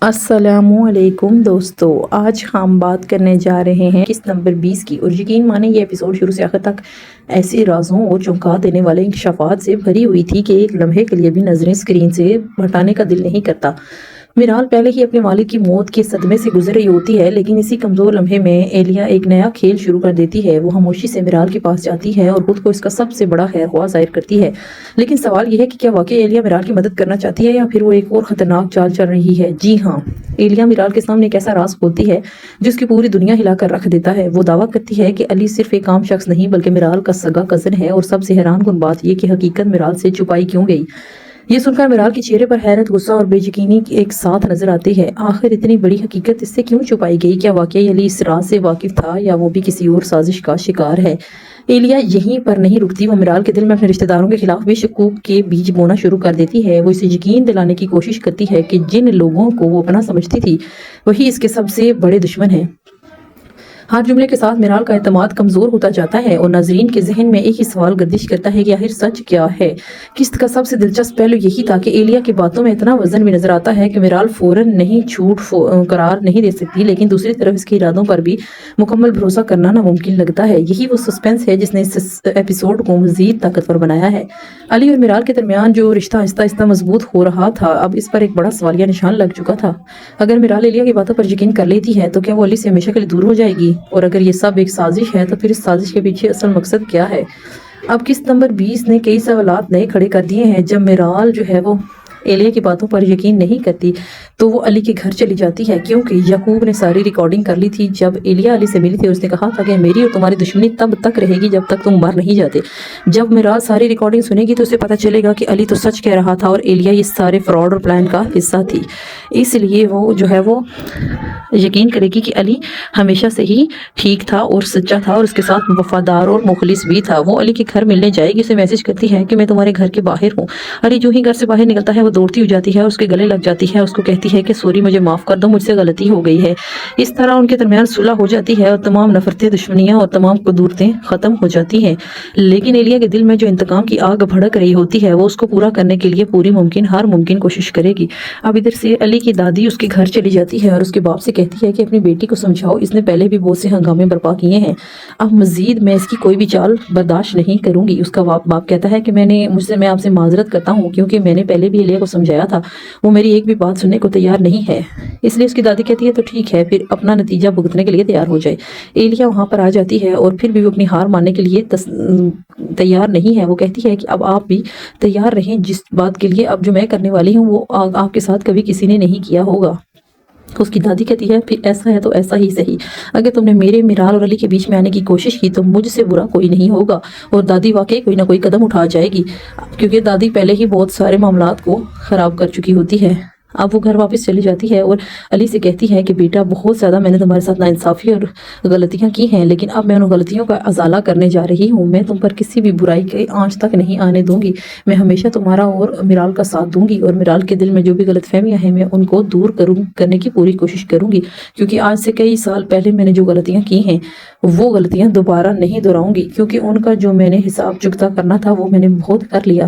السلام علیکم دوستو، آج ہم بات کرنے جا رہے ہیں قسط نمبر 20 کی، اور یقین مانیں یہ ایپیسوڈ شروع سے آخر تک ایسے رازوں اور چونکا دینے والے انکشافات سے بھری ہوئی تھی کہ ایک لمحے کے لیے بھی نظریں اسکرین سے ہٹانے کا دل نہیں کرتا۔ میرال پہلے ہی اپنے والد کی موت کے صدمے سے گزر رہی ہوتی ہے، لیکن اسی کمزور لمحے میں ایلیا ایک نیا کھیل شروع کر دیتی ہے۔ وہ خاموشی سے میرال کے پاس جاتی ہے اور خود کو اس کا سب سے بڑا خیر خواہ ظاہر کرتی ہے، لیکن سوال یہ ہے کہ کیا واقعی ایلیا میرال کی مدد کرنا چاہتی ہے یا پھر وہ ایک اور خطرناک چال چل رہی ہے؟ جی ہاں، ایلیا میرال کے سامنے ایک ایسا راز کھولتی ہے جس کی پوری دنیا ہلا کر رکھ دیتا ہے۔ وہ دعویٰ کرتی ہے کہ علی صرف ایک عام شخص نہیں بلکہ میرال کا سگا کزن ہے، اور سب سے حیران کن بات یہ کہ حقیقت میرال سے چھپائی کیوں گئی۔ یہ سن کر میرال کے چہرے پر حیرت، غصہ اور بے یقینی ایک ساتھ نظر آتی ہے۔ آخر اتنی بڑی حقیقت اس سے کیوں چھپائی گئی؟ کیا واقعی علی اس راز سے واقف تھا یا وہ بھی کسی اور سازش کا شکار ہے؟ ایلیا یہیں پر نہیں رکتی، وہ میرال کے دل میں اپنے رشتہ داروں کے خلاف بھی شکوک کے بیج بونا شروع کر دیتی ہے۔ وہ اسے یقین دلانے کی کوشش کرتی ہے کہ جن لوگوں کو وہ اپنا سمجھتی تھی وہی اس کے سب سے بڑے دشمن ہیں۔ ہر جملے کے ساتھ میرال کا اعتماد کمزور ہوتا جاتا ہے، اور ناظرین کے ذہن میں ایک ہی سوال گردش کرتا ہے کہ آخر سچ کیا ہے۔ قسط کا سب سے دلچسپ پہلو یہی تھا کہ ایلیا کی باتوں میں اتنا وزن بھی نظر آتا ہے کہ میرال فوراً نہیں جھوٹ قرار نہیں دے سکتی، لیکن دوسری طرف اس کے ارادوں پر بھی مکمل بھروسہ کرنا ناممکن لگتا ہے۔ یہی وہ سسپنس ہے جس نے اس ایپیسوڈ کو مزید طاقتور بنایا ہے۔ علی اور میرال کے درمیان جو رشتہ آہستہ آہستہ مضبوط ہو رہا تھا، اب اس پر ایک بڑا سوالیہ نشان لگ چکا تھا۔ اگر میرال ایلیا کی باتوں پر یقین کر لیتی ہے تو کیا وہ علی سے ہمیشہ کے لیے دور ہو جائے گی؟ اور اگر یہ سب ایک سازش ہے تو پھر اس سازش کے پیچھے اصل مقصد کیا ہے؟ اب قسط نمبر 20 نے کئی سوالات نئے کھڑے کر دیے ہیں۔ جب میرال جو ہے وہ ایلیا کی باتوں پر یقین نہیں کرتی تو وہ علی کے گھر چلی جاتی ہے، کیونکہ یعقوب نے ساری ریکارڈنگ کر لی تھی۔ جب ایلیا علی سے ملی تھی اس نے کہا تھا کہ میری اور تمہاری دشمنی تب تک رہے گی جب تک تم مر نہیں جاتے۔ جب میرال ساری ریکارڈنگ سنے گی تو اسے پتہ چلے گا کہ علی تو سچ کہہ رہا تھا اور ایلیا یہ سارے فراڈ اور پلان کا حصہ تھی۔ اس لیے وہ جو ہے وہ یقین کرے گی کہ علی ہمیشہ سے ہی ٹھیک تھا اور سچا تھا، اور اس کے ساتھ وفادار اور مخلص بھی تھا۔ وہ علی کے گھر ملنے جائے گی، اسے میسج کرتی ہے کہ میں تمہارے گھر کے باہر ہوں۔ علی جو ہی گھر سے باہر نکلتا ہے وہ دوڑتی ہو جاتی ہے، اس کے گلے لگ جاتی ہے، اس کو کہتی ہے کہ سوری، مجھے معاف کر دو، مجھ سے غلطی ہو گئی ہے۔ اس طرح ان کے درمیان صلح ہو جاتی ہے اور تمام نفرتیں، دشمنیاں اور تمام قدورتیں ختم ہو جاتی ہیں۔ لیکن ایلیا کے دل میں جو انتقام کی آگ بھڑک رہی ہوتی ہے وہ اس کو پورا کرنے کے لیے پوری ہر ممکن کوشش کرے گی۔ اب ادھر سے علی کی دادی اس کے گھر چلی جاتی ہے اور اس کے باپ سے کہتی ہے کہ اپنی بیٹی کو سمجھاؤ، اس نے پہلے بھی بہت سے ہنگامے برپا کیے ہیں، اب مزید میں اس کی کوئی بھی چال برداشت نہیں کروں گی۔ اس کا باپ کہتا ہے کہ میں آپ سے معذرت کرتا ہوں، کیونکہ میں نے پہلے بھی ایلیا کو سمجھایا تھا، وہ میری ایک بھی بات سننے کو تیار نہیں ہے۔ اس لیے اس کی دادی کہتی ہے تو ٹھیک ہے، پھر اپنا نتیجہ بھگتنے کے لیے تیار ہو جائے۔ ایلیا وہاں پر آ جاتی ہے اور پھر بھی وہ اپنی ہار ماننے کے لیے تیار نہیں ہے۔ وہ کہتی ہے کہ اب آپ بھی تیار رہیں جس بات کے لیے اب جو میں کرنے والی ہوں وہ آپ کے ساتھ کبھی کسی نے نہیں کیا ہوگا۔ اس کی دادی کہتی ہے پھر ایسا ہے تو ایسا ہی صحیح، اگر تم نے میرال اور علی کے بیچ میں آنے کی کوشش کی تو مجھ سے برا کوئی نہیں ہوگا، اور دادی واقعی کوئی نہ کوئی قدم اٹھا جائے گی، کیونکہ دادی پہلے ہی بہت سارے معاملات کو خراب کر چکی ہوتی ہے۔ اب وہ گھر واپس چلی جاتی ہے اور علی سے کہتی ہے کہ بیٹا، بہت زیادہ میں نے تمہارے ساتھ ناانصافی اور غلطیاں کی ہیں، لیکن اب میں ان غلطیوں کا ازالہ کرنے جا رہی ہوں۔ میں تم پر کسی بھی برائی کے آنچ تک نہیں آنے دوں گی، میں ہمیشہ تمہارا اور میرال کا ساتھ دوں گی، اور میرال کے دل میں جو بھی غلط فہمیاں ہیں میں ان کو دور کرنے کی پوری کوشش کروں گی، کیونکہ آج سے کئی سال پہلے میں نے جو غلطیاں کی ہیں وہ غلطیاں دوبارہ نہیں دہراؤں گی، کیونکہ ان کا جو میں نے حساب چکتا کرنا تھا وہ میں نے بہت کر لیا۔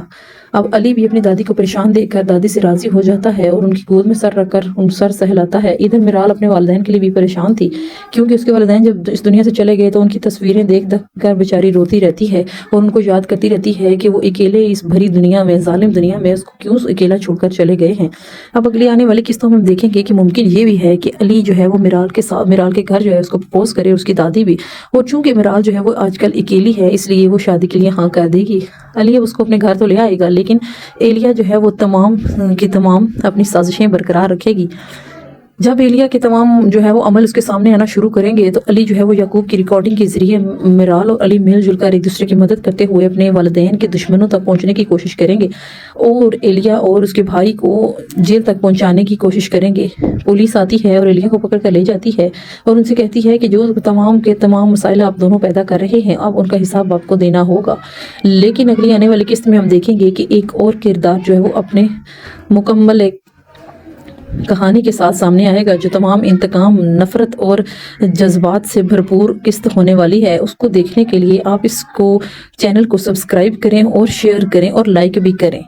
اب علی بھی اپنی دادی کو پریشان دیکھ کر دادی سے راضی ہو جاتا ہے اور ان کی گود میں سر رکھ کر ان سر سہلاتا ہے۔ ادھر میرال اپنے والدین کے لیے بھی پریشان تھی، کیونکہ اس کے والدین جب اس دنیا سے چلے گئے تو ان کی تصویریں دیکھ کر بیچاری روتی رہتی ہے اور ان کو یاد کرتی رہتی ہے کہ وہ اکیلے اس بھری دنیا میں، ظالم دنیا میں اس کو کیوں اکیلا چھوڑ کر چلے گئے ہیں۔ اب اگلی آنے والی قسطوں میں ہم دیکھیں گے کہ ممکن یہ بھی ہے کہ علی جو ہے وہ میرال کے گھر جو ہے اس کو پرپوز کرے، اس کی دادی بھی، اور چونکہ میرال جو ہے وہ آج کل اکیلی ہے اس لیے وہ شادی کے لیے ہاں کر دے گی۔ علی اب اس کو اپنے گھر تو لے آئے گا، لیکن ایلیا جو ہے وہ تمام کی تمام اپنی سازشیں برقرار رکھے گی۔ جب ایلیا کے تمام جو ہے وہ عمل اس کے سامنے آنا شروع کریں گے تو علی جو ہے وہ یعقوب کی ریکارڈنگ کے ذریعے میرال اور علی مل جل کر ایک دوسرے کی مدد کرتے ہوئے اپنے والدین کے دشمنوں تک پہنچنے کی کوشش کریں گے، اور ایلیا اور اس کے بھائی کو جیل تک پہنچانے کی کوشش کریں گے۔ پولیس آتی ہے اور ایلیا کو پکڑ کر لے جاتی ہے اور ان سے کہتی ہے کہ جو تمام کے تمام مسائل آپ دونوں پیدا کر رہے ہیں اب ان کا حساب آپ کو دینا ہوگا۔ لیکن اگلی آنے والی قسط میں ہم دیکھیں گے کہ ایک اور کردار جو ہے وہ اپنے مکمل ایک کہانی کے ساتھ سامنے آئے گا جو تمام انتقام، نفرت اور جذبات سے بھرپور قسط ہونے والی ہے۔ اس کو دیکھنے کے لیے آپ چینل کو سبسکرائب کریں اور شیئر کریں اور لائک بھی کریں۔